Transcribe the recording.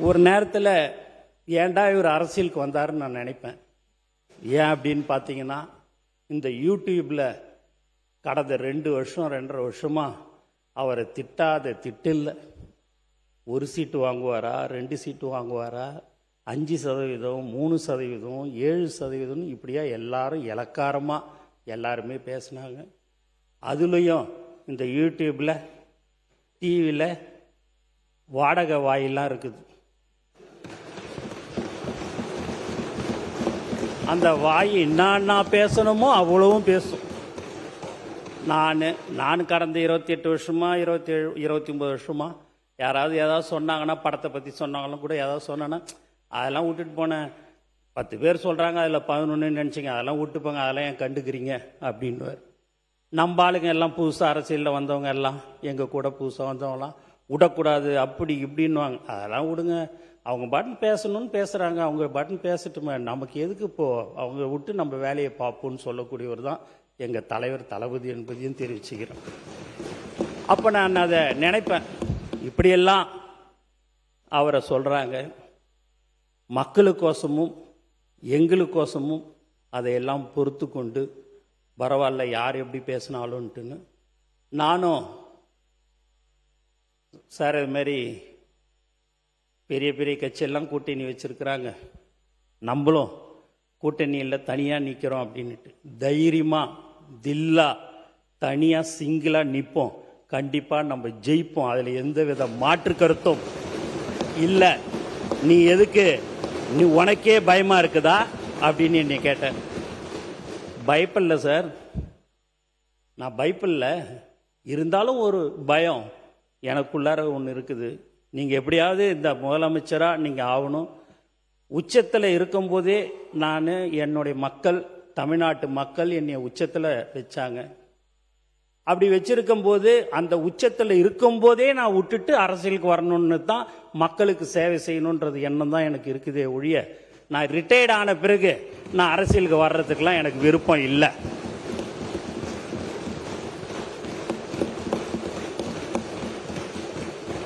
ஒரு நேரத்தில் ஏன்டா இவர் அரசியலுக்கு வந்தாருன்னு நான் நினைப்பேன். ஏன் அப்படின்னு பார்த்தீங்கன்னா, இந்த யூடியூப்பில் கடந்த 2 வருஷம் 2.5 வருஷமா அவரை திட்டாத திட்டில்லை. 1 சீட்டு வாங்குவாரா, 2 சீட்டு வாங்குவாரா, 5%, 3%, 7% இப்படியா எல்லாரும் இலக்காரமாக எல்லாருமே பேசினாங்க. அதுலேயும் இந்த யூடியூப்பில் டிவியில் வாடகை வாயிலாம் இருக்குது. அந்த வாய் என்னன்னா பேசணுமோ அவ்வளவும் பேசும். நான் கடந்த 28 வருஷமா 29 வருஷமா யாராவது ஏதாவது சொன்னாங்கன்னா, படத்தை பற்றி சொன்னாங்களும் கூட ஏதாவது சொன்னேன்னா, அதெல்லாம் விட்டுட்டு போனேன். 10 பேர் சொல்கிறாங்க, அதில் 11 நினச்சிங்க, அதெல்லாம் விட்டு போங்க, அதெல்லாம் ஏன் கண்டுக்கிறீங்க அப்படின்வார். நம்ம ஆளுங்க எல்லாம் புதுசாக அரசியலில் வந்தவங்க எல்லாம் எங்கள் கூட புதுசாக வந்தவங்களாம் விடக்கூடாது அப்படி இப்படின்வாங்க. அதெல்லாம் விடுங்க, அவங்க பாட்டுன்னு பேசணும்னு பேசுகிறாங்க, அவங்க பாட்டுன்னு பேசட்டுமே, நமக்கு எதுக்கு இப்போது, அவங்க விட்டு நம்ம வேலையை பார்ப்போம்னு சொல்லக்கூடியவர் தான் எங்கள் தலைவர் தளபதி என்பதையும் தெரிவிச்சுக்கிறேன். அப்போ நான் அதை நினைப்பேன், இப்படியெல்லாம் அவரை சொல்கிறாங்க, மக்களுக்கோசமும் எங்களுக்கோசமும் அதையெல்லாம் பொறுத்து கொண்டு பரவாயில்ல யார் எப்படி பேசினாலும்ட்டுன்னு நானும் சார் இதுமாரி பெரிய பெரிய கட்சியெல்லாம் கூட்டணி வச்சுருக்கிறாங்க, நம்மளும் கூட்டணியில் தனியாக நிற்கிறோம் அப்படின்ட்டு தைரியமாக தில்லா தனியாக சிங்கிளாக நிற்போம், கண்டிப்பாக நம்ம ஜெயிப்போம், அதில் எந்த வித மாற்று கருத்தும் இல்லை. நீ எதுக்கு, நீ உனக்கே பயமாக இருக்குதா அப்படின்னு என்னை கேட்டேன். பயப்படல சார், நான் பயப்படல, இருந்தாலும் ஒரு பயம் எனக்குள்ளார ஒன்று இருக்குது. நீங்கள் எப்படியாவது இந்த முதலமைச்சராக நீங்கள் ஆகணும். உச்சத்தில் இருக்கும்போதே நான் என்னுடைய மக்கள், தமிழ்நாட்டு மக்கள் என்னை உச்சத்தில் வச்சாங்க. அப்படி வச்சிருக்கும்போது அந்த உச்சத்தில் இருக்கும்போதே நான் விட்டுட்டு அரசியலுக்கு வரணும்னு தான், மக்களுக்கு சேவை செய்யணுன்றது எண்ணம் தான் எனக்கு இருக்குதே ஒழிய, நான் ரிட்டையர்ட் ஆன பிறகு நான் அரசியலுக்கு வர்றதுக்கெல்லாம் எனக்கு விருப்பம் இல்லை.